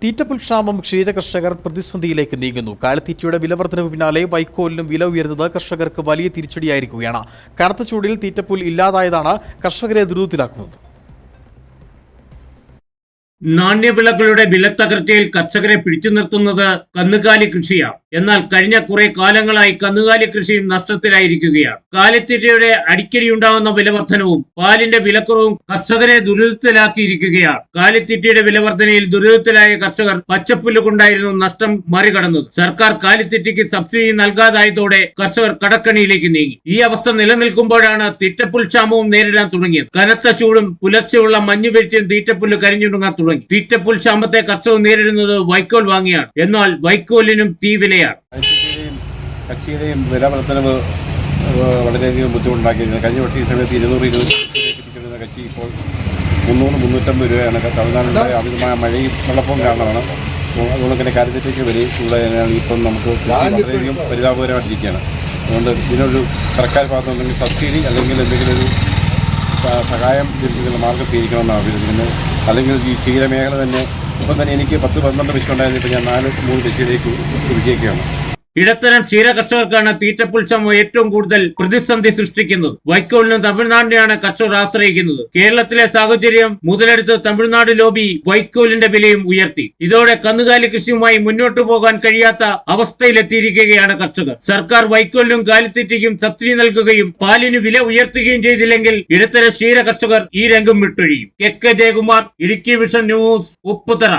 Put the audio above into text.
തീറ്റപ്പുൽക്ഷാമം ക്ഷീരകർഷകർ പ്രതിസന്ധിയിലേക്ക് നീങ്ങുന്നു. കാലിത്തീറ്റയുടെ വിലവർദ്ധനവ് പിന്നാലെ വൈക്കോലിനും വില ഉയരുന്നത് കർഷകർക്ക് വലിയ തിരിച്ചടിയായിരിക്കുകയാണ്. കനത്ത ചൂടിൽ തീറ്റപ്പുൽ ഇല്ലാതായതാണ് കർഷകരെ ദുരിതത്തിലാക്കുന്നത്. നാണ്യവിളകളുടെ വിലത്തകർച്ചയിൽ കർഷകരെ പിടിച്ചു നിർത്തുന്നത് കന്നുകാലി കൃഷിയാണ്. എന്നാൽ കഴിഞ്ഞ കുറെ കാലങ്ങളായി കന്നുകാലി കൃഷിയും നഷ്ടത്തിലായിരിക്കുകയാണ്. കാലിത്തീറ്റയുടെ അടിക്കടി ഉണ്ടാകുന്ന വിലവർദ്ധനവും പാലിന്റെ വിലക്കുറവും കർഷകരെ ദുരിതത്തിലാക്കിയിരിക്കുകയാണ്. കാലിത്തീറ്റയുടെ വിലവർദ്ധനയിൽ ദുരിതത്തിലായ കർഷകർ പച്ചപ്പുല്ല് കൊണ്ടായിരുന്നു നഷ്ടം മറികടന്നത്. സർക്കാർ കാലിത്തീറ്റയ്ക്ക് സബ്സിഡി നൽകാതായതോടെ കർഷകർ കടക്കണിയിലേക്ക് നീങ്ങി. ഈ അവസ്ഥ നിലനിൽക്കുമ്പോഴാണ് തീറ്റപ്പുൽ ക്ഷാമവും നേരിടാൻ തുടങ്ങിയത്. കനത്ത ചൂടും പുലർച്ചെയുള്ള മഞ്ഞുവീഴ്ചയും തീറ്റപ്പുല്ല് കരിഞ്ഞുണങ്ങാൻ തുടങ്ങി. തീറ്റപ്പുൽ ക്ഷാമത്തെ കർഷകർ നേരിടുന്നത് വൈക്കോൽ വാങ്ങിയാണ്. എന്നാൽ വൈക്കോലിനും തീ വിലയാണ്. കച്ചിയുടെയും വില വർധനവ് വളരെയധികം ബുദ്ധിമുട്ടുണ്ടാക്കിയിരിക്കുന്നത്. കഴിഞ്ഞ വർഷം ഈ സമയത്ത് 200 കച്ചി ഇപ്പോൾ 300-350 രൂപയാണ്. തമിഴ്നാടിൻ്റെ അമിതമായ മഴയും വെള്ളപ്പവും കാരണമാണ്. അതുകൊണ്ട് തന്നെ കാലിത്തീറ്റയ്ക്ക് വിലയുള്ളതിനാൽ ഇപ്പം നമുക്ക് വളരെയധികം പരിതാപകരമായിട്ടിരിക്കുകയാണ്. അതുകൊണ്ട് ഇതിനൊരു സർക്കാർ ഭാഗത്ത് എന്തെങ്കിലും സബ്സിഡി അല്ലെങ്കിൽ എന്തെങ്കിലും ഒരു സഹായം ലഭിക്കുന്ന മാർഗം സ്വീകരിക്കണമെന്നാണ് അഭ്യർത്ഥിക്കുന്നത്. അല്ലെങ്കിൽ ഈ ക്ഷീരമേഖല തന്നെ ഇപ്പം തന്നെ എനിക്ക് 10-12 പശു ഉണ്ടായിരുന്നു. ഇപ്പോൾ ഞാൻ 4-3 പശുവിലേക്ക് വിജയിക്കുകയാണ്. ഇടത്തരം ക്ഷീര കർഷകർക്കാണ് തീറ്റപ്പുൽ ക്ഷാമം ഏറ്റവും കൂടുതൽ പ്രതിസന്ധി സൃഷ്ടിക്കുന്നത്. വൈക്കോലിനും തമിഴ്നാടിനെയാണ് കർഷകർ ആശ്രയിക്കുന്നത്. കേരളത്തിലെ സാഹചര്യം മുതലെടുത്ത് തമിഴ്നാട് ലോബി വൈക്കോലിന്റെ വിലയും ഉയർത്തി. ഇതോടെ കന്നുകാലി കൃഷിയുമായി മുന്നോട്ടു പോകാൻ കഴിയാത്ത അവസ്ഥയിലെത്തിയിരിക്കുകയാണ് കർഷകർ. സർക്കാർ വൈക്കോലിനും കാലിത്തീറ്റയ്ക്കും സബ്സിഡി നൽകുകയും പാലിന് വില ഉയർത്തുകയും ചെയ്തില്ലെങ്കിൽ ഇടത്തരം ക്ഷീര കർഷകർ ഈ രംഗം വിട്ടൊഴിയും. K Jayakumar, Idukki vision news, Upputhara.